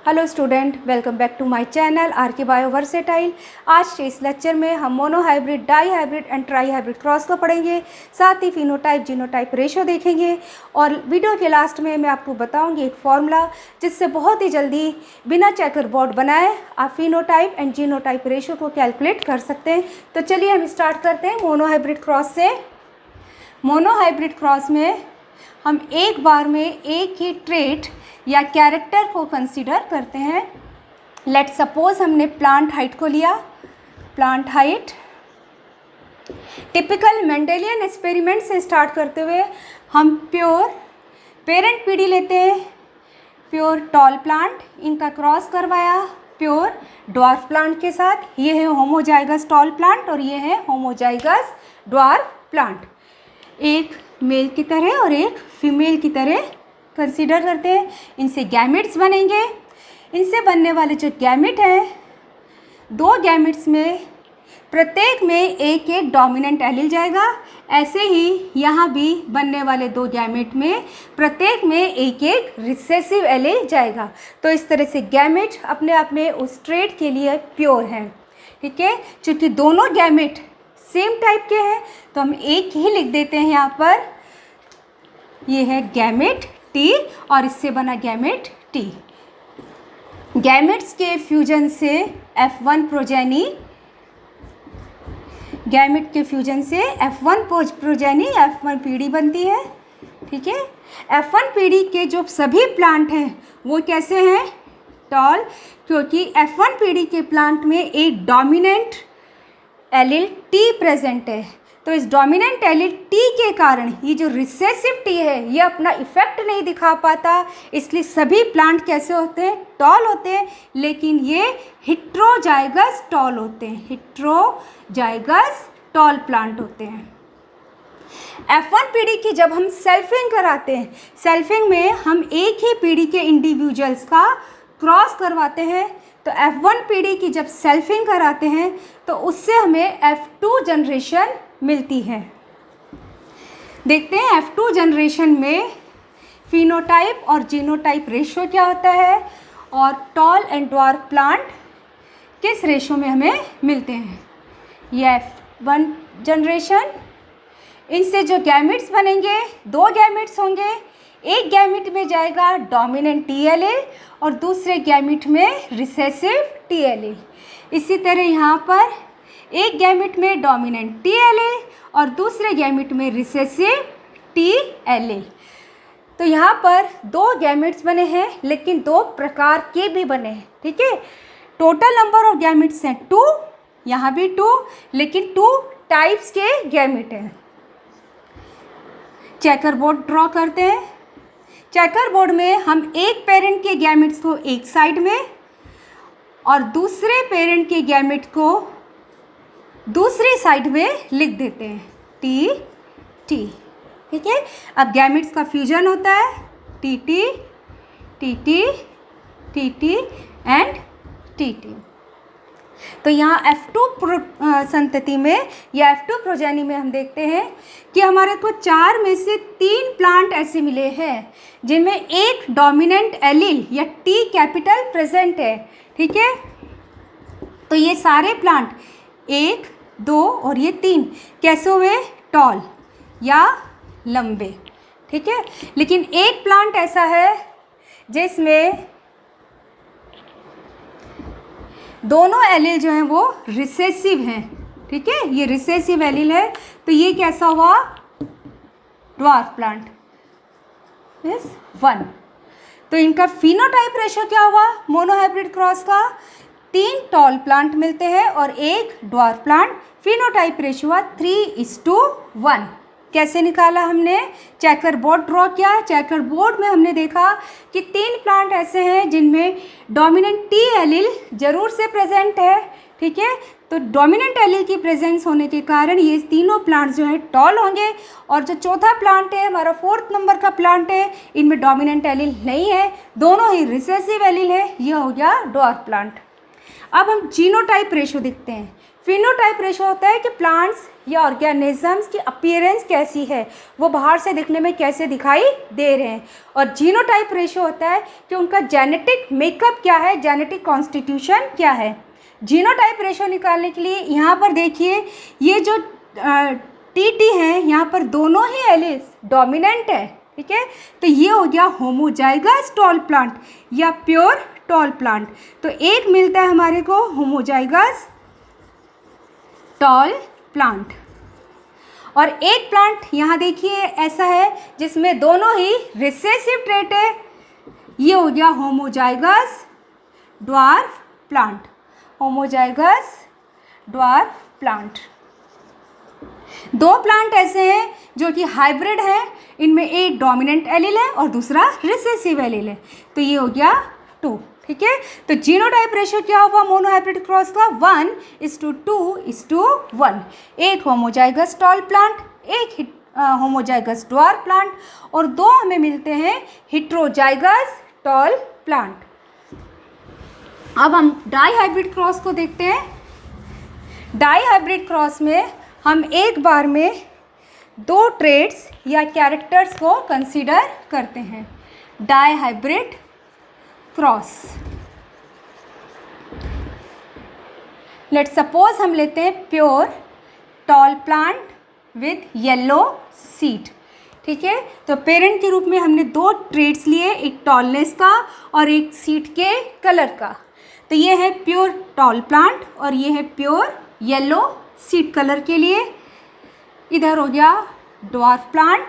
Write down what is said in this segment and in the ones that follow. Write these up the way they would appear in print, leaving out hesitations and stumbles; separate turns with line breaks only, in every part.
Hello student, welcome back to my channel R K bio versatile. आज के इस lecture में हम monohybrid, dihybrid and trihybrid cross को पढ़ेंगे। साथ ही फिनोटाइप जीनोटाइप रेशो देखेंगे और वीडियो के लास्ट में मैं आपको बताऊंगी एक फॉर्मूला जिससे बहुत ही जल्दी बिना चेकर बोर्ड बनाए आप फिनोटाइप एंड जीनोटाइप रेशो को कैलकुलेट कर सकते हैं। तो चलिए हम स्टार्ट करते हैं मोनोहाइब्रिड क्रॉस से। मोनोहाइब्रिड क्रॉस में हम एक बार में एक ही ट्रेट या कैरेक्टर को कंसीडर करते हैं। लेट सपोज हमने प्लांट हाइट को लिया। Plant height typical Mendelian experiment से स्टार्ट करते हुए हम प्योर पेरेंट पीढ़ी लेते हैं। प्योर टॉल प्लांट, इनका क्रॉस करवाया प्योर ड्वार्फ प्लांट के साथ। ये है होमोजाइगस टॉल प्लांट और ये है होमोजाइगस ड्वार्फ प्लांट। एक मेल की तरह और एक फीमेल की तरह कंसीडर करते हैं। इनसे गैमेट्स बनेंगे। इनसे बनने वाले जो गैमेट हैं, दो गैमेट्स में प्रत्येक में एक एक डोमिनेंट एलील जाएगा। ऐसे ही यहाँ भी बनने वाले दो गैमेट में प्रत्येक में एक एक रिसेसिव एलील जाएगा। तो इस तरह से गैमेट अपने आप में उस ट्रेट के लिए प्योर हैं। ठीक है, चूँकि दोनों गैमेट सेम टाइप के हैं तो हम एक ही लिख देते हैं यहाँ पर। ये है गैमेट टी और इससे बना गैमेट टी। गैमेट्स के फ्यूजन से F1 प्रोजेनी, गैमेट के फ्यूजन से F1 प्रोजेनी F1 पीढ़ी बनती है। ठीक है, F1 पीढ़ी के जो सभी प्लांट हैं वो कैसे हैं? टॉल, क्योंकि F1 पीढ़ी के प्लांट में एक डोमिनेंट एलील टी प्रेजेंट है। तो इस डोमिनेंट एलील टी के कारण ये जो रिसेसिव टी है ये अपना इफेक्ट नहीं दिखा पाता, इसलिए सभी प्लांट कैसे होते हैं? टॉल होते हैं। लेकिन ये हेट्रोजाइगस टॉल होते हैं। हेट्रोजाइगस टॉल प्लांट होते हैं। F1 पीढ़ी की जब हम सेल्फिंग कराते हैं, सेल्फिंग में हम एक ही पीढ़ी के इंडिविजुअल्स का क्रॉस करवाते हैं। तो F1 पीढ़ी की जब सेल्फिंग कराते हैं तो उससे हमें F2 जनरेशन मिलती है। देखते हैं F2 जनरेशन में फिनोटाइप और जीनोटाइप रेशो क्या होता है और टॉल एंड ड्वार्फ प्लांट किस रेशो में हमें मिलते हैं। ये F1 जनरेशन, इनसे जो गैमेट्स बनेंगे, दो गैमेट्स होंगे। एक गैमेट में जाएगा डोमिनेंट टी एलील और दूसरे गैमेट में रिसेसिव टी एलील। इसी तरह यहाँ पर एक गैमेट में डोमिनेंट टी एलील और दूसरे गैमेट में रिसेसिव टी एलील। तो यहाँ पर दो गैमेट्स बने हैं लेकिन दो प्रकार के भी बने हैं। ठीक है, टोटल नंबर ऑफ गैमेट्स हैं 2, यहाँ भी 2, लेकिन 2 टाइप्स के गैमेट हैं। चेकर बोर्ड ड्रॉ करते हैं। चेकर बोर्ड में हम एक पेरेंट के गैमेट्स को एक साइड में और दूसरे पेरेंट के गैमेट को दूसरी साइड में लिख देते हैं टी टी। ठीक है, अब गैमेट्स का फ्यूजन होता है T T T T T T and T T. तो यहाँ F2 संतति में या F2 प्रोजेनी में हम देखते हैं कि हमारे को 4 में से 3 प्लांट ऐसे मिले हैं जिनमें एक डोमिनेंट एलील या T कैपिटल प्रेजेंट है। ठीक है, तो ये सारे प्लांट 1, 2 और ये 3 कैसे हुए? टॉल या लंबे। ठीक है, लेकिन एक प्लांट ऐसा है जिसमें दोनों एलील जो हैं वो रिसेसिव हैं। ठीक है, ये रिसेसिव एलील है तो ये कैसा हुआ? Dwarf plant is 1। तो इनका फिनोटाइप रेशो क्या हुआ मोनोहाइब्रिड क्रॉस का? 3 टॉल प्लांट मिलते हैं और एक ड्वार्फ प्लांट। फिनोटाइप रेशो हुआ 3:1। कैसे निकाला हमने? चेकर बोर्ड ड्रॉ किया। चेकर बोर्ड में हमने देखा कि 3 प्लांट ऐसे हैं जिनमें डोमिनेंट टी एलील जरूर से प्रेजेंट है। ठीक है, तो डोमिनेंट एलील की प्रेजेंस होने के कारण ये तीनों प्लांट जो हैं टॉल होंगे और जो चौथा प्लांट है, हमारा 4th नंबर का प्लांट है, इनमें डोमिनेंट एलील नहीं है, दोनों ही रिसेसिव एलील है। ये हो गया ड्वार्फ प्लांट। अब हम जीनोटाइप रेशो देखते हैं। फिनोटाइप रेशो होता है कि प्लांट्स या ऑर्गेनिजम्स की अपीयरेंस कैसी है, वो बाहर से दिखने में कैसे दिखाई दे रहे हैं। और जीनोटाइप रेशो होता है कि उनका जेनेटिक मेकअप क्या है, जेनेटिक कॉन्स्टिट्यूशन क्या है। जीनोटाइप रेशो निकालने के लिए यहाँ पर देखिए, ये जो टी हैं यहाँ पर दोनों ही एलिल्स डोमिनेंट है, ठीक है। तो ये हो गया होमोजाइगस टॉल प्लांट या प्योर टॉल प्लांट। तो एक मिलता है हमारे को होमोजाइगस टॉल प्लांट। और एक प्लांट यहाँ देखिए ऐसा है जिसमें दोनों ही रिसेसिव ट्रेट है, ये हो गया homozygous dwarf plant. Homozygous dwarf plant. दो प्लांट ऐसे हैं जो कि हाइब्रिड है, इनमें एक डोमिनेंट एलील है और दूसरा रिसेसिव एलील है, तो ये हो गया 2, ठीक है। तो जीनोटाइप रेशियो क्या हुआ मोनोहाइब्रिड क्रॉस का 1:2:1। एक होमोजाइगस टॉल प्लांट, एक होमोजाइगस ड्वार्फ प्लांट, और दो हमें मिलते हैं हेटेरोजाइगस टॉल प्लांट। अब हम डाईहाइब्रिड क्रॉस को देखते हैं। डाईहाइब्रिड क्रॉस में हम एक बार में 2 ट्रेट्स या कैरेक्टर्स को कंसीडर करते हैं। डाईहाइब्रिड क्रॉस, लेट सपोज हम लेते हैं pure tall plant with yellow seed, ठीक है। तो पेरेंट के रूप में हमने 2 ट्रेट्स लिए, एक टॉलनेस का और एक सीड के कलर का। तो ये है प्योर टॉल प्लांट और ये है प्योर येलो सीड कलर के लिए। इधर हो गया dwarf plant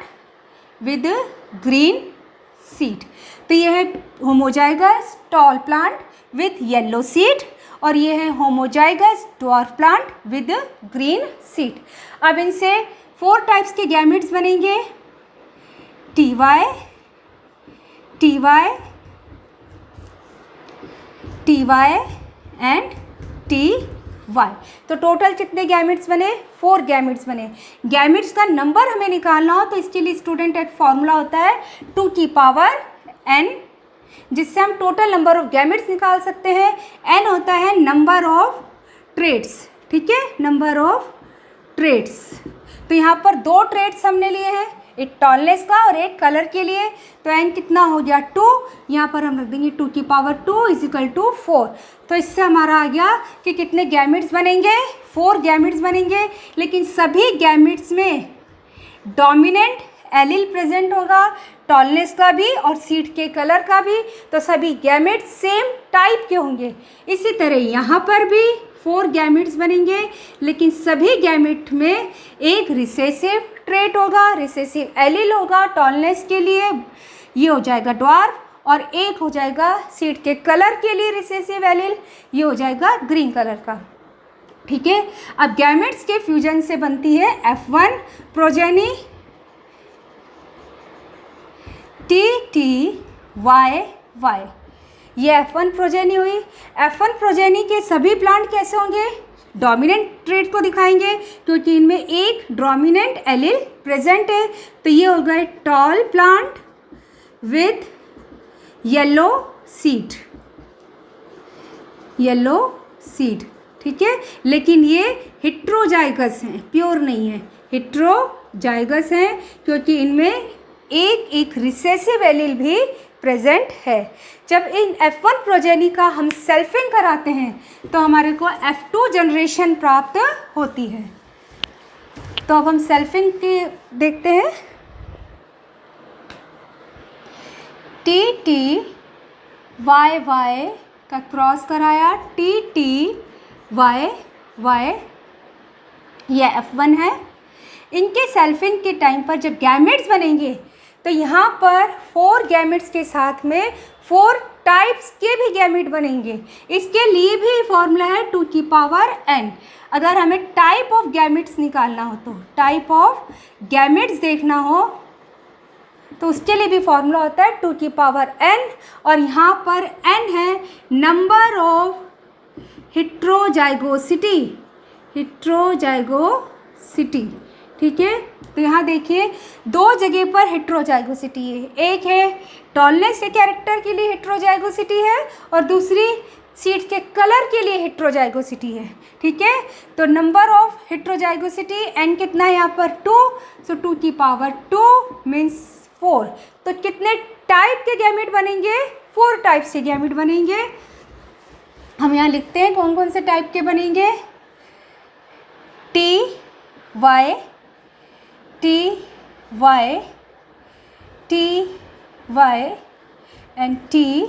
with green seed. तो ये है homozygous tall plant with yellow seed और ये है homozygous dwarf plant with green seed. अब इनसे 4 टाइप्स के गैमेट्स बनेंगे, TY, TY, TY and TY। तो टोटल कितने गैमेट्स बने? 4 गैमेट्स बने। गैमेट्स का नंबर हमें निकालना हो तो इसके लिए स्टूडेंट एक फॉर्मूला होता है 2 की पावर n, जिससे हम टोटल नंबर ऑफ गैमेट्स निकाल सकते हैं। n होता है नंबर ऑफ ट्रेट्स, ठीक है, नंबर ऑफ ट्रेट्स। तो यहाँ पर 2 ट्रेट्स हमने लिए हैं, एक टॉलनेस का और एक कलर के लिए। तो n कितना हो गया 2, यहाँ पर हम रख देंगे 2 की पावर 2 इजिकल टू 4। तो इससे हमारा आ गया कि कितने गैमेट्स बनेंगे, 4 गैमेट्स बनेंगे। लेकिन सभी गैमेट्स में डोमिनेंट एलील प्रेजेंट होगा, टॉलनेस का भी और सीड के कलर का भी। तो सभी गैमेट्स सेम टाइप के होंगे। इसी तरह यहाँ पर भी 4 गैमेट्स बनेंगे, लेकिन सभी गैमेट में एक रिसेसिव ट्रेट होगा, रिसेसिव एलील होगा टॉलनेस के लिए, ये हो जाएगा ड्वार्फ, और एक हो जाएगा सीड के कलर के लिए रिसेसिव एलील, ये हो जाएगा ग्रीन कलर का, ठीक है। अब गैमेट्स के फ्यूजन से बनती है F1 प्रोजेनी TTYY। ये F1 प्रोजेनी हुई। F1 प्रोजेनी के सभी प्लांट कैसे होंगे? डोमिनेंट ट्रेट को दिखाएंगे क्योंकि इनमें एक डोमिनेंट एलील प्रेजेंट है। तो ये हो गए tall plant with yellow seed, yellow seed, ठीक है। लेकिन ये हेटेरोजाइगस हैं, प्योर नहीं है, हेटेरोजाइगस हैं क्योंकि इनमें एक रिसेसिव एलील भी प्रेजेंट है। जब इन F1 प्रोजेनी का हम सेल्फिंग कराते हैं तो हमारे को F2 जनरेशन प्राप्त होती है। तो अब हम सेल्फिंग की देखते हैं। TTYY का क्रॉस कराया, TTYY, यह F1 है। इनके सेल्फिंग के टाइम पर जब गैमेट्स बनेंगे तो यहाँ पर 4 गैमेट्स के साथ में 4 टाइप्स के भी गैमेट बनेंगे। इसके लिए भी फॉर्मूला है 2 की पावर n। अगर हमें टाइप ऑफ गैमेट्स निकालना हो, तो टाइप ऑफ गैमेट्स देखना हो तो उसके लिए भी फॉर्मूला होता है 2 की पावर n, और यहाँ पर n है नंबर ऑफ हेटेरोजाइगोसिटी, हेटेरोजाइगोसिटी, ठीक है। तो यहाँ देखिए 2 जगह पर हेटेरोजाइगोसिटी है, एक है टॉलनेस के कैरेक्टर के लिए हेटेरोजाइगोसिटी है और दूसरी सीड के कलर के लिए हेट्रोजाइगोसिटी है, ठीक है। तो नंबर ऑफ हेट्रोजाइगोसिटी एन कितना है यहाँ पर 2, सो 2 की पावर 2 मीन्स 4। तो कितने टाइप के गैमेट बनेंगे? 4 टाइप से गैमेट बनेंगे। हम यहाँ लिखते हैं कौन कौन से टाइप के बनेंगे। T Y and T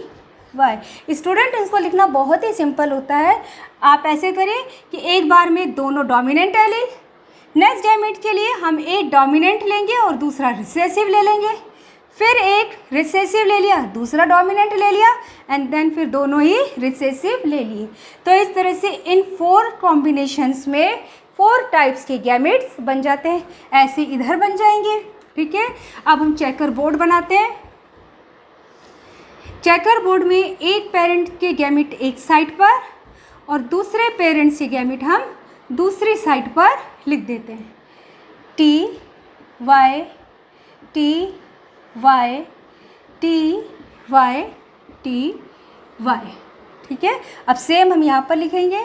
Y. Student इसको लिखना बहुत ही सिंपल होता है। आप ऐसे करें कि एक बार में दोनों डोमिनेंट एलील, नेक्स्ट गैमेट के लिए हम एक डोमिनेंट लेंगे और दूसरा रिसेसिव ले लेंगे, फिर एक रिसेसिव ले लिया, दूसरा डोमिनेंट ले लिया, एंड देन फिर दोनों ही रिसेसिव ले लिए। तो इस तरह से इन 4 कॉम्बिनेशंस में 4 टाइप्स के गैमेट्स बन जाते हैं। ऐसे इधर बन जाएंगे, ठीक है। अब हम चेकर बोर्ड बनाते हैं। चेकर बोर्ड में एक पेरेंट के गैमेट एक साइड पर और दूसरे पेरेंट्स के गैमेट हम दूसरी साइड पर लिख देते हैं। टी वाई, ठीक है। अब सेम हम यहाँ पर लिखेंगे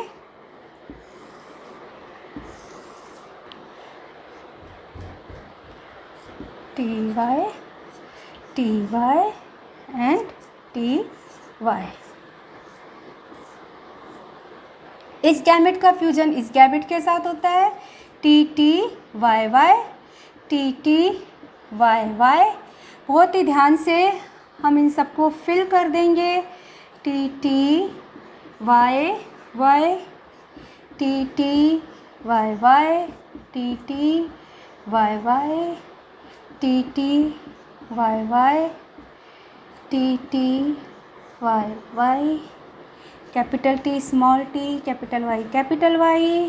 T Y and T Y. इस गैमेट का फ्यूजन इस गैमेट के साथ होता है, टी वाई वाई। बहुत ही ध्यान से हम इन सबको फिल कर देंगे। T Y Y, T Y Y, T Y Y, T Y Y, T Y Y, capital T small T, capital Y, T Y,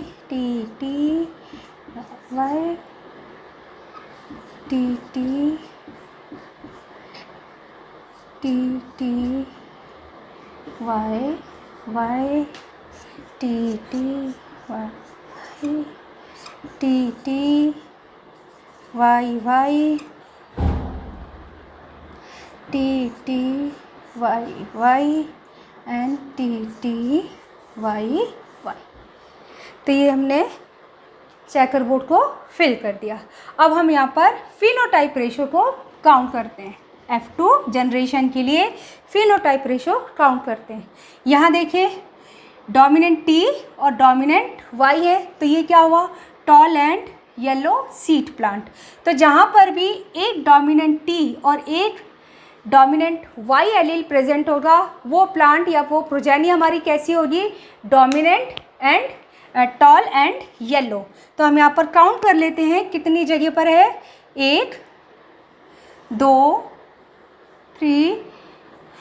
T Y Y, T Y Y, T Y Y and T Y Y. तो ये हमने checker board को fill कर दिया। अब हम यहाँ पर फिनोटाइप रेशो को काउंट करते हैं। F2 जनरेशन के लिए फिनोटाइप रेशो काउंट करते हैं। यहाँ देखिए डोमिनेंट T और डोमिनेंट Y है, तो ये क्या हुआ? Tall and yellow seed plant. तो जहाँ पर भी एक डोमिनेंट T और एक डोमिनेंट Y एलील प्रेजेंट होगा, वो प्लांट या वो प्रोजेनी हमारी कैसी होगी? Dominant and tall and yellow. तो हम यहाँ पर काउंट कर लेते हैं कितनी जगह पर है। 1 2 3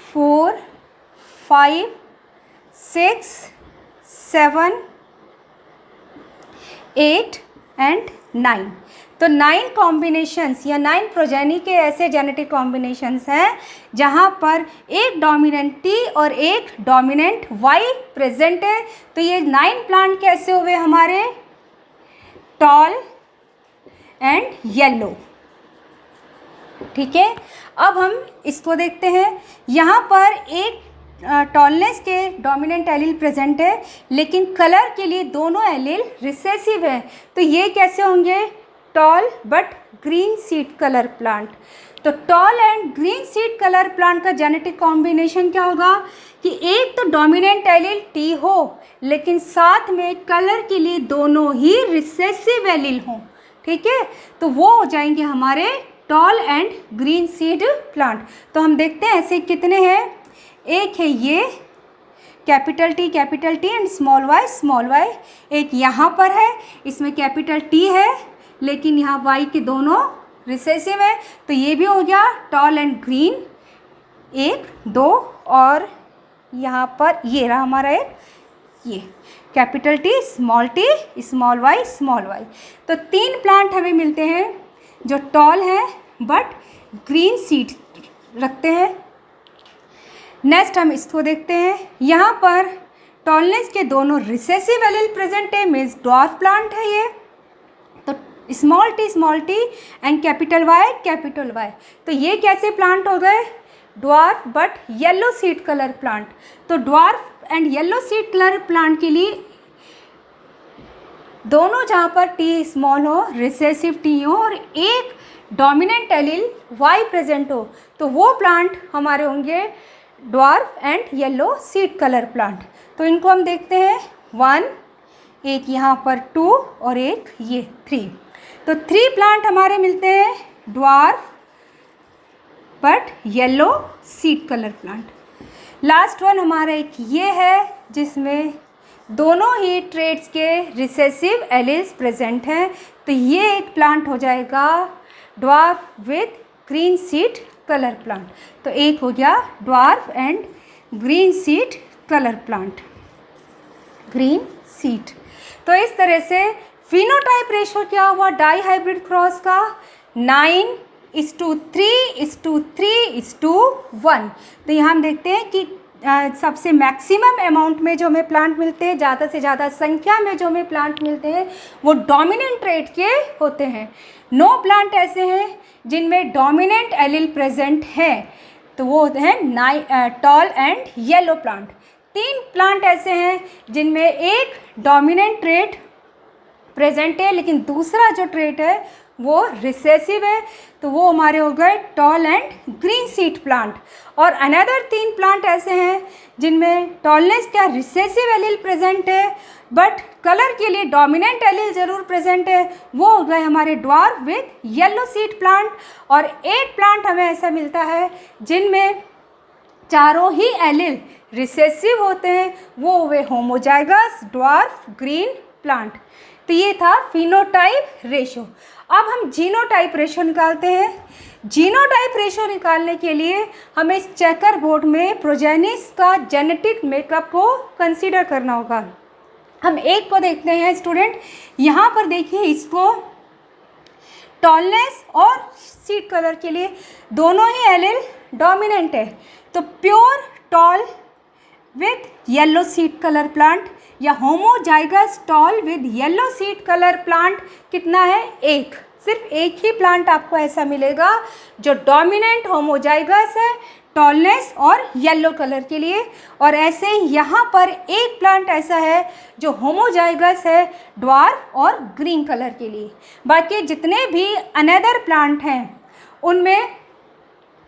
4 5 6 7 8 एंड 9। तो 9 कॉम्बिनेशंस या 9 प्रोजेनी के ऐसे जेनेटिक कॉम्बिनेशंस हैं जहाँ पर एक डोमिनेंट T और एक डोमिनेंट Y प्रेजेंट है। तो ये 9 प्लांट कैसे हुए हमारे? टॉल एंड येलो, ठीक है। अब हम इसको देखते हैं। यहाँ पर एक टॉलनेस के डोमिनेंट एलील प्रेजेंट है, लेकिन कलर के लिए दोनों एलील रिसेसिव है। तो ये कैसे होंगे? Tall but green seed colour plant. तो tall and green seed colour plant का जेनेटिक कॉम्बिनेशन क्या होगा कि एक तो डोमिनेंट एलील T हो, लेकिन साथ में कलर के लिए दोनों ही रिसेसिव एलील हों, ठीक है। तो वो हो जाएंगे हमारे toll and green seed plant. तो हम देखते हैं ऐसे कितने हैं। एक है ये capital T and small y। एक यहाँ पर है, इसमें कैपिटल T है लेकिन यहाँ y के दोनों रिसेसिव है। तो ये भी हो गया टॉल एंड ग्रीन 1 2। और यहाँ पर ये रहा हमारा एक ये कैपिटल T स्मॉल y। तो 3 प्लांट हमें मिलते हैं जो टॉल है बट ग्रीन सीड रखते हैं। नेक्स्ट हम इसको देखते हैं। यहाँ पर टॉलनेस के दोनों रिसेसिव एलील प्रेजेंट है, मीन्स ड्वार्फ प्लांट है ये। तो small t and capital Y। तो ये कैसे प्लांट हो गए? Dwarf but yellow seed colour plant. तो dwarf and yellow seed colour plant के लिए दोनों जहाँ पर टी स्मॉल हो, रिसेसिव टी हो और एक डोमिनेंट एलील वाई प्रेजेंट हो, तो वो प्लांट हमारे होंगे dwarf and yellow seed colour plant. तो इनको हम देखते हैं 1, एक यहाँ पर 2 और एक ये 3। तो 3 प्लांट हमारे मिलते हैं dwarf but yellow seed colour plant. Last one हमारा एक ये है जिसमें दोनों ही ट्रेड्स के रिसेसिव एलील्स प्रेजेंट हैं, तो ये एक प्लांट हो जाएगा dwarf with green seed colour plant. तो एक हो गया dwarf and green seed colour plant, green seed. तो इस तरह से फिनोटाइप रेशो क्या हुआ डाई हाइब्रिड क्रॉस का 9:3:3:1। तो यहाँ हम देखते हैं कि सबसे मैक्सिमम अमाउंट में जो हमें प्लांट मिलते हैं, ज़्यादा से ज़्यादा संख्या में जो हमें प्लांट मिलते हैं वो डोमिनेंट ट्रेड के होते हैं। 9 प्लांट ऐसे हैं जिनमें डोमिनेंट एलील प्रेजेंट है, तो वो होते हैं tall and yellow plant. 3 plant ऐसे हैं जिनमें एक डोमिनेंट ट्रेड प्रेजेंट है लेकिन दूसरा जो ट्रेड है वो रिसेसिव है, तो वो हमारे हो गए toll and green seed plant. और अनदर 3 प्लांट ऐसे हैं जिनमें टॉलनेस क्या रिसेसिव एलील प्रेजेंट है बट कलर के लिए डोमिनेंट एलील ज़रूर प्रेजेंट है, वो हो गए हमारे dwarf with yellow seed plant. और 8 प्लांट हमें ऐसा मिलता है जिनमें चारों ही एलील रिसेसिव होते हैं, वो हुए होमोजाइगस ड्वार्फ ग्रीन प्लांट। तो ये था फिनोटाइप रेशो। अब हम जीनोटाइप रेशो निकालते हैं। जीनोटाइप रेशो निकालने के लिए हमें इस चेकर बोर्ड में प्रोजेनिस का जेनेटिक मेकअप को कंसीडर करना होगा। हम एक को देखते हैं स्टूडेंट, यहाँ पर देखिए इसको टॉलनेस और सीड कलर के लिए दोनों ही एलील डोमिनेंट है, तो pure tall with yellow seed colour plant या homozygous tall with yellow seed colour plant कितना है? एक। सिर्फ एक ही प्लांट आपको ऐसा मिलेगा जो डोमिनेंट होमोजाइगस है टॉलनेस और येलो कलर के लिए। और ऐसे ही यहाँ पर एक प्लांट ऐसा है जो होमोजाइगस है ड्वार्फ और ग्रीन कलर के लिए। बाकी जितने भी अनदर प्लांट हैं उनमें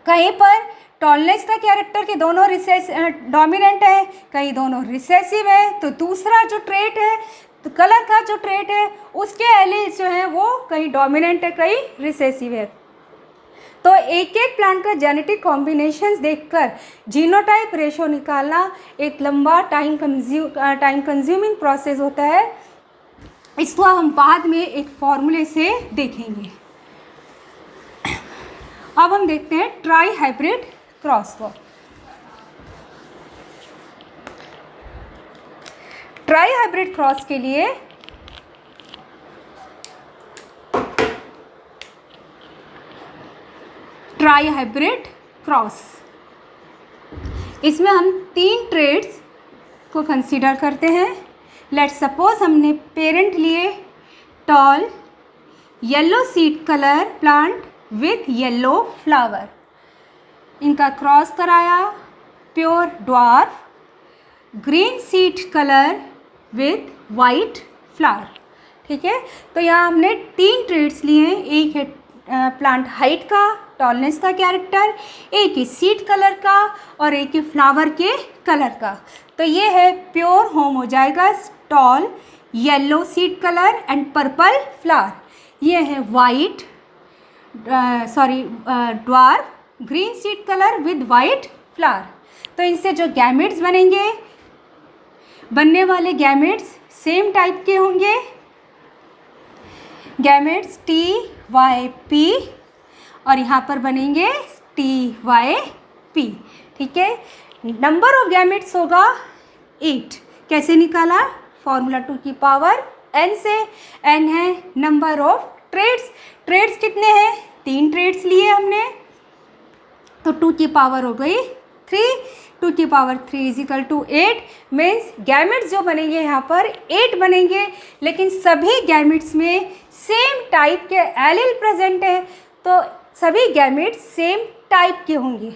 कहीं पर टॉलनेस का कैरेक्टर के दोनों डोमिनेंट है, कहीं दोनों रिसेसिव है, तो दूसरा जो ट्रेट है तो कलर का जो ट्रेट है उसके एलील्स जो हैं वो कहीं डोमिनेंट है कहीं रिसेसिव है। तो एक एक प्लांट का जेनेटिक कॉम्बिनेशंस देखकर जीनोटाइप रेशो निकालना एक लंबा टाइम कंज्यूमिंग प्रोसेस होता है। इसको हम बाद में एक फॉर्मूले से देखेंगे। अब हम देखते हैं ट्राई हाइब्रिड क्रॉस को। ट्राई हाइब्रिड क्रॉस के लिए ट्राई हाइब्रिड क्रॉस, इसमें हम 3 ट्रेड्स को कंसीडर करते हैं। लेट्स सपोज हमने पेरेंट लिए tall yellow seed colour plant with yellow flower, इनका क्रॉस कराया pure dwarf green seed colour with white flower. ठीक है, तो यहाँ हमने 3 ट्रेड्स लिए हैं। एक है प्लांट हाइट का, टॉलनेस का कैरेक्टर, एक है सीड कलर का और एक है फ्लावर के कलर का। तो ये है pure homozygous tall yellow seed colour and purple flower. ये है white dwarf green seed colour with white flower. तो इनसे जो गैमेट्स बनेंगे, बनने वाले गैमेट्स सेम टाइप के होंगे। गैमेट्स TYP और यहाँ पर बनेंगे TYP। ठीक है, नंबर ऑफ गैमेट्स होगा 8। कैसे निकाला? फॉर्मूला 2 की पावर n से। n है नंबर ऑफ ट्रेड्स। ट्रेड्स कितने हैं? 3 ट्रेड्स लिए हमने, तो 2 की पावर हो गई 3। 2 की पावर 3 = 8 मीन्स गैमेट्स जो बनेंगे यहाँ पर 8 बनेंगे, लेकिन सभी गैमेट्स में सेम टाइप के एलील प्रेजेंट है, तो सभी गैमेट्स सेम टाइप के होंगे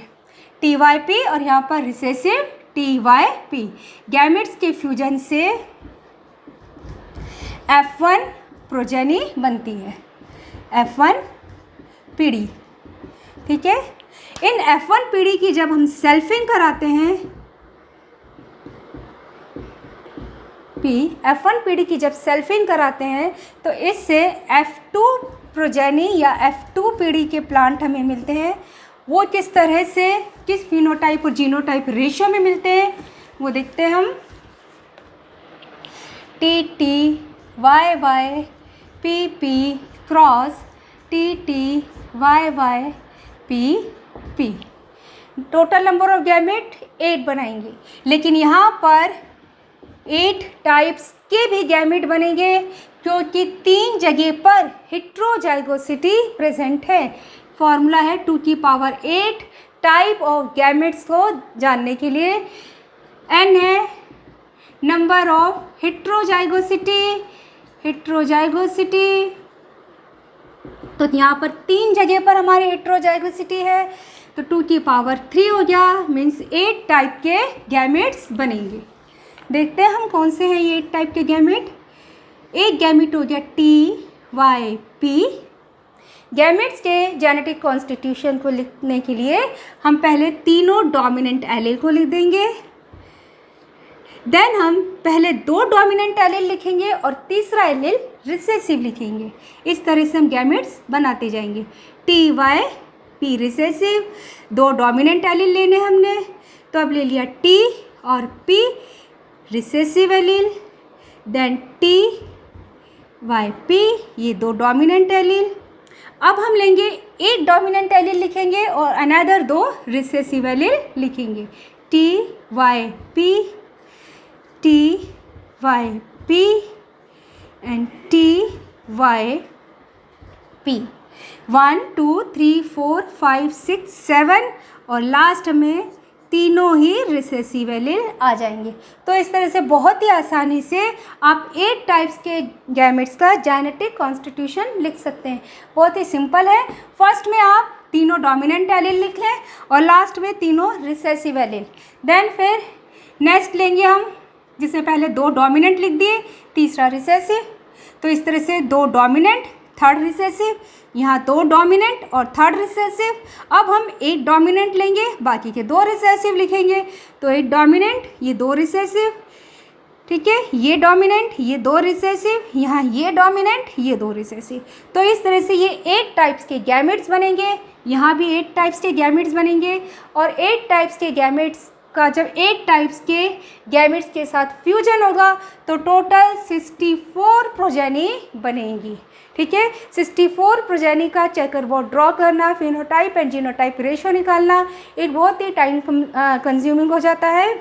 TYP और यहाँ पर रिसेसिव TYP। गैमेट्स के फ्यूजन से F1 प्रोजेनी बनती है, F1 पीढ़ी। ठीक है, इन F1 पीढ़ी की जब हम सेल्फिंग कराते हैं, F1 पीढ़ी की जब सेल्फिंग कराते हैं तो इससे F2 प्रोजेनी या F2 पीढ़ी के प्लांट हमें मिलते हैं। वो किस तरह से, किस फिनोटाइप और जीनोटाइप रेशियो में मिलते हैं वो देखते हैं हम। TTYY PP cross TTYY PP। Total number of gamete 8 बनाएंगे, लेकिन यहाँ पर 8 टाइप्स के भी गैमेट बनेंगे क्योंकि 3 जगह पर हेट्रोजाइगोसिटी प्रेजेंट है। फॉर्मूला है 2 की पावर 8 टाइप ऑफ गैमेट्स को जानने के लिए। n है नंबर ऑफ हेट्रोजाइगोसिटी, तो यहाँ पर 3 जगह पर हमारे हेट्रोजाइगोसिटी है, तो 2 की पावर 3 हो गया, मीन्स 8 टाइप के गैमेट्स बनेंगे। देखते हैं हम कौन से हैं ये 8 टाइप के गैमेट। एक गैमेट हो गया TYP। गैमेट्स के जेनेटिक कॉन्स्टिट्यूशन को लिखने के लिए हम पहले तीनों डोमिनेंट एलील को लिख देंगे, देन हम पहले 2 डोमिनेंट एलील लिखेंगे और तीसरा एलील रिसेसिव लिखेंगे। इस तरह से हम गैमेट्स बनाते जाएंगे। TYP रिसेसिव, 2 डोमिनेंट एलील लेने हमने, तो अब ले लिया T और P recessive allele, then TYP ये 2 डोमिनेंट एलील। अब हम लेंगे एक डोमिनेंट एलील लिखेंगे और अनदर 2 रिसेसिव एलील लिखेंगे। TYP and TYP। 1 2 3 4 5 6 7 और लास्ट में तीनों ही रिसेसिव एलील आ जाएंगे। तो इस तरह से बहुत ही आसानी से आप 8 टाइप्स के गैमेट्स का जेनेटिक कॉन्स्टिट्यूशन लिख सकते हैं। बहुत ही सिंपल है। फर्स्ट में आप तीनों डोमिनेंट एलील लिख लें और लास्ट में तीनों रिसेसिव एलील। देन फिर नेक्स्ट लेंगे हम, जिसमें पहले 2 डोमिनेंट लिख दिए, तीसरा रिसेसिव, तो इस तरह से 2 डोमिनेंट, थर्ड रिसेसिव, यहाँ 2 डोमिनेंट और थर्ड रिसेसिव। अब हम 1 डोमिनेंट लेंगे, बाकी के 2 रिसेसिव लिखेंगे, तो 1 डोमिनेंट ये 2 रिसेसिव, ठीक है, ये डोमिनेंट ये 2 रिसेसिव, यहाँ ये डोमिनेंट ये 2 रिसेसिव। तो इस तरह से ये 8 टाइप्स के गैमेट्स बनेंगे, यहाँ भी 8 टाइप्स के गैमेट्स बनेंगे। और 8 टाइप्स के गैमेट्स का जब 8 टाइप्स के गैमेट्स के साथ फ्यूजन होगा तो टोटल 64 प्रोजेनी बनेंगी। ठीक है, 64 प्रोजेनी का चेकर बोर्ड ड्रॉ करना, फिनोटाइप एंड जीनोटाइप रेशियो निकालना एक बहुत ही टाइम कंज्यूमिंग हो जाता है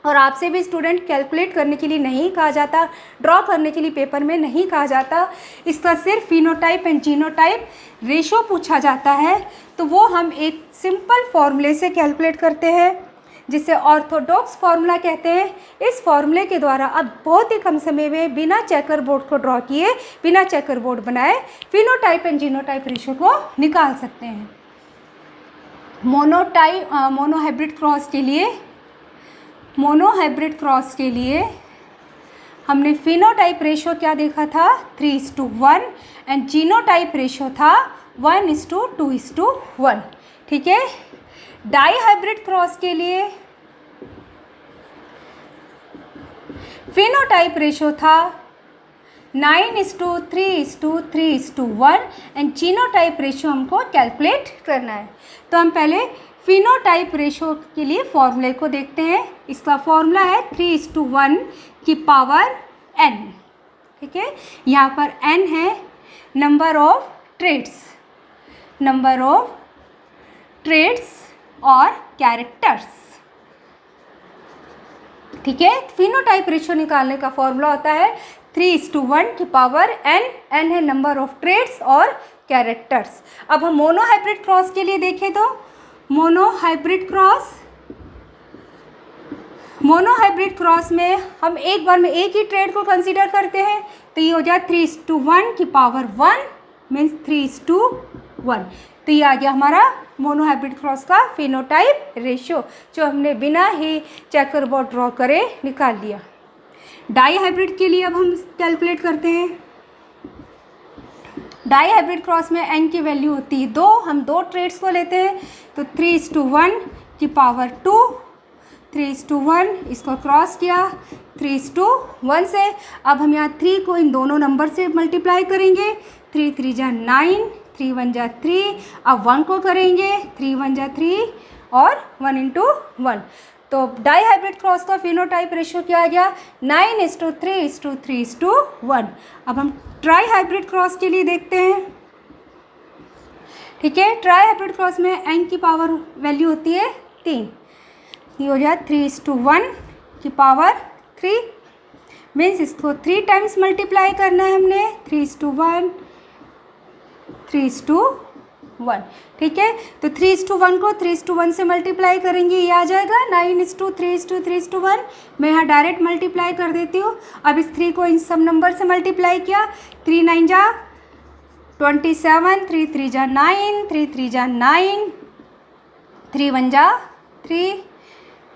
और आपसे भी स्टूडेंट कैलकुलेट करने के लिए नहीं कहा जाता, ड्रॉ करने के लिए पेपर में नहीं कहा जाता। इसका सिर्फ फिनोटाइप एंड जीनोटाइप रेशियो पूछा जाता है, तो वो हम एक सिंपल फॉर्मूले से कैलकुलेट करते हैं जिसे ऑर्थोडॉक्स फार्मूला कहते हैं। इस फार्मूले के द्वारा अब बहुत ही कम समय में बिना चेकर बोर्ड को ड्रॉ किए, बिना चेकर बोर्ड बनाए फिनोटाइप एंड जीनोटाइप रेशियो को निकाल सकते हैं। मोनोहाइब्रिड क्रॉस के लिए हमने फिनोटाइप रेशियो क्या देखा था, 3:1 एंड जीनोटाइप रेशियो था 1:2:1। ठीक है, डाई हाइब्रिड क्रॉस के लिए फिनोटाइप रेशियो था 9:3:3:1 एंड जीनोटाइप रेशियो हमको कैलकुलेट करना है। तो हम पहले फिनोटाइप रेशियो के लिए फॉर्मूले को देखते हैं। इसका फॉर्मूला है 3:1 की पावर n। ठीक है, यहाँ पर n है नंबर ऑफ ट्रेड्स और कैरेक्टर्स। ठीक है, फिनोटाइप रेशियो निकालने का फॉर्मूला होता है 3:1 की पावर n। n है नंबर ऑफ ट्रेड्स और कैरेक्टर्स। अब हम मोनोहाइब्रिड क्रॉस के लिए देखें तो मोनोहाइब्रिड क्रॉस में हम एक बार में एक ही ट्रेड को कंसीडर करते हैं, तो ये हो जाए 3:1 की पावर 1 मीन्स 3:1। तो ये आ गया हमारा मोनोहाइब्रिड क्रॉस का फिनोटाइप रेशियो, जो हमने बिना ही चेकर बोर्ड ड्रॉ करे निकाल लिया। डाई हाइब्रिड के लिए अब हम कैलकुलेट करते हैं। डाई हाइब्रिड क्रॉस में n की वैल्यू होती है 2, हम 2 ट्रेड्स को लेते हैं, तो 3:1 की पावर 2, 3:1 इसको क्रॉस किया 3:1 से। अब हम यहाँ 3 को इन दोनों नंबर से मल्टीप्लाई करेंगे, 3 3 जा 9, 3 1 जा 3, अब 1 को करेंगे 3 1 जा 3 और 1 इंटू 1। तो डाई हाइब्रिड क्रॉस का फिनोटाइप रेशियो क्या आ गया 9:3:3:1। अब हम ट्राई हाइब्रिड क्रॉस के लिए देखते हैं। ठीक है, ट्राई हाइब्रिड क्रॉस में n की पावर वैल्यू होती है 3, ये हो गया 3:1 की पावर 3, मीन्स इसको 3 टाइम्स मल्टीप्लाई करना है हमने, 3:1 3:1। ठीक है, तो 3:1 को 3:1 से मल्टीप्लाई करेंगे, ये आ जाएगा 9:3:3:1। मैं यहाँ डायरेक्ट मल्टीप्लाई कर देती हूँ। अब इस 3 को इन सब नंबर से मल्टीप्लाई किया, 3 9 जा 27, 3 3 जा 9, 3 3 जा 9, 3 1 जा 3,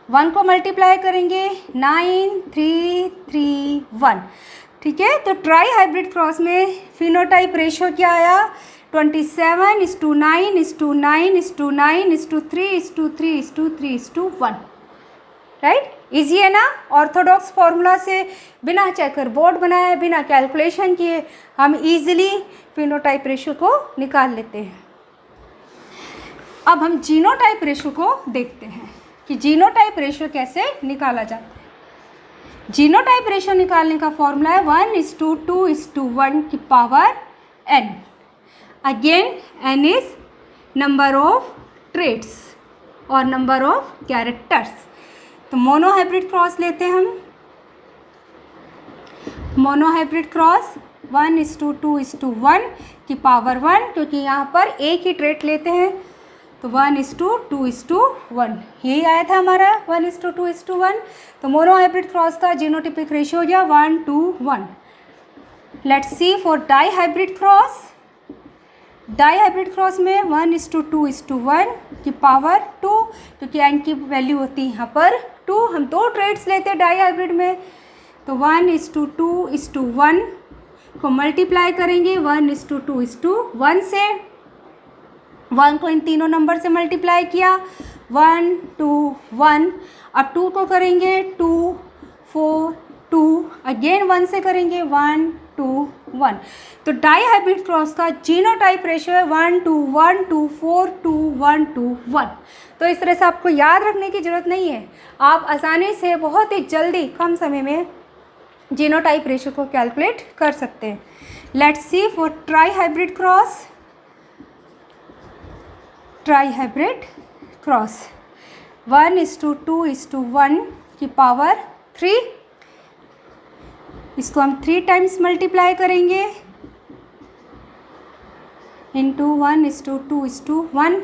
1 को मल्टीप्लाई करेंगे 9 3 3 1। ठीक है, तो ट्राई हाइब्रिड क्रॉस में फिनोटाइप रेशियो क्या आया 27:9:9:9:3:3:3:1। राइट, इजी है ना। ऑर्थोडॉक्स फॉर्मूला से बिना चेकर बोर्ड बनाए, बिना कैलकुलेशन किए हम इजीली फिनोटाइप रेशियो को निकाल लेते हैं। अब हम जीनोटाइप रेशियो को देखते हैं कि जीनोटाइप रेशियो कैसे निकाला जाता है। जीनोटाइप रेशियो निकालने का फॉर्मूला है 1:2:1 की power n। Again n is number of traits और नंबर ऑफ कैरेक्टर्स। तो मोनोहाइब्रिड क्रॉस लेते हैं हम। मोनोहाइब्रिड क्रॉस 1:2:1 की पावर 1, क्योंकि यहाँ पर एक ही ट्रेड लेते हैं, तो 1:2:1 यही आया था हमारा 1:2:1। तो मोनोहाइब्रिड क्रॉस का जीनोटिपिक रेशियो हो गया 1:1। Let's see for dihybrid cross. Dihybrid cross में 1:2:1 की पावर 2, क्योंकि n की वैल्यू होती है यहाँ पर 2, हम 2 ट्रेड्स लेते हैं डाई हाइब्रिड में, तो 1:2:1 को मल्टीप्लाई करेंगे 1:2:1 से। 1 को इन तीनों नंबर से मल्टीप्लाई किया 1 2 1, अब 2 को करेंगे 2 4 2, अगेन 1 से करेंगे 1 2 1। तो डाई हाइब्रिड क्रॉस का जीनोटाइप रेशियो है 1:1:4:1:1। तो इस तरह से आपको याद रखने की ज़रूरत नहीं है, आप आसानी से बहुत ही जल्दी कम समय में जीनोटाइप रेशियो को कैलकुलेट कर सकते हैं। Let's see for try hybrid cross. Try hybrid cross 1:2:1 की पावर 3, इसको हम 3 टाइम्स मल्टीप्लाई करेंगे इंटू 1:2:1।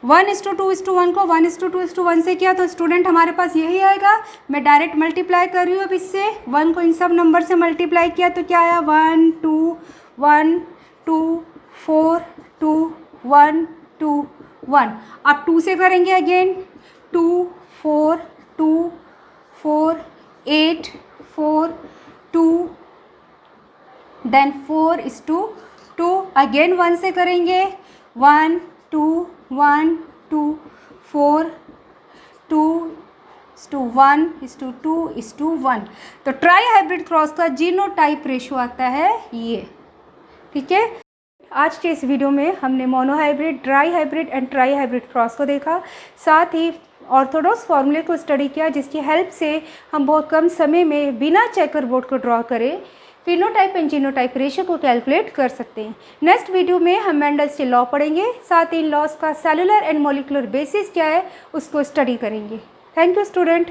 1:2:1 को 1:2:1 से किया तो स्टूडेंट हमारे पास यही आएगा। मैं डायरेक्ट मल्टीप्लाई कर रही हूँ अब इससे। 1 को इन सब नंबर से मल्टीप्लाई किया तो क्या आया 1 2 1 2 4 2 1 2 1। अब 2 से करेंगे अगेन 2 4 2 4 8 4 2, देन 4:2, अगेन 1 से करेंगे 1 2 1 2 4 2:1:2:1। तो ट्राई हाइब्रिड क्रॉस का जीनोटाइप रेशियो आता है ये। ठीक है, आज के इस वीडियो में हमने monohybrid, dry hybrid and trihybrid cross को देखा, साथ ही ऑर्थोडॉक्स फॉर्मूले को स्टडी किया, जिसकी हेल्प से हम बहुत कम समय में बिना चेकर बोर्ड को ड्रॉ करें फिनोटाइप एंड जीनोटाइप रेशियो को कैलकुलेट कर सकते हैं। नेक्स्ट वीडियो में हम मेंडल्स के लॉ पढ़ेंगे, साथ ही इन लॉस का सेलुलर एंड मॉलिक्यूलर बेसिस क्या है उसको स्टडी करेंगे। Thank you student.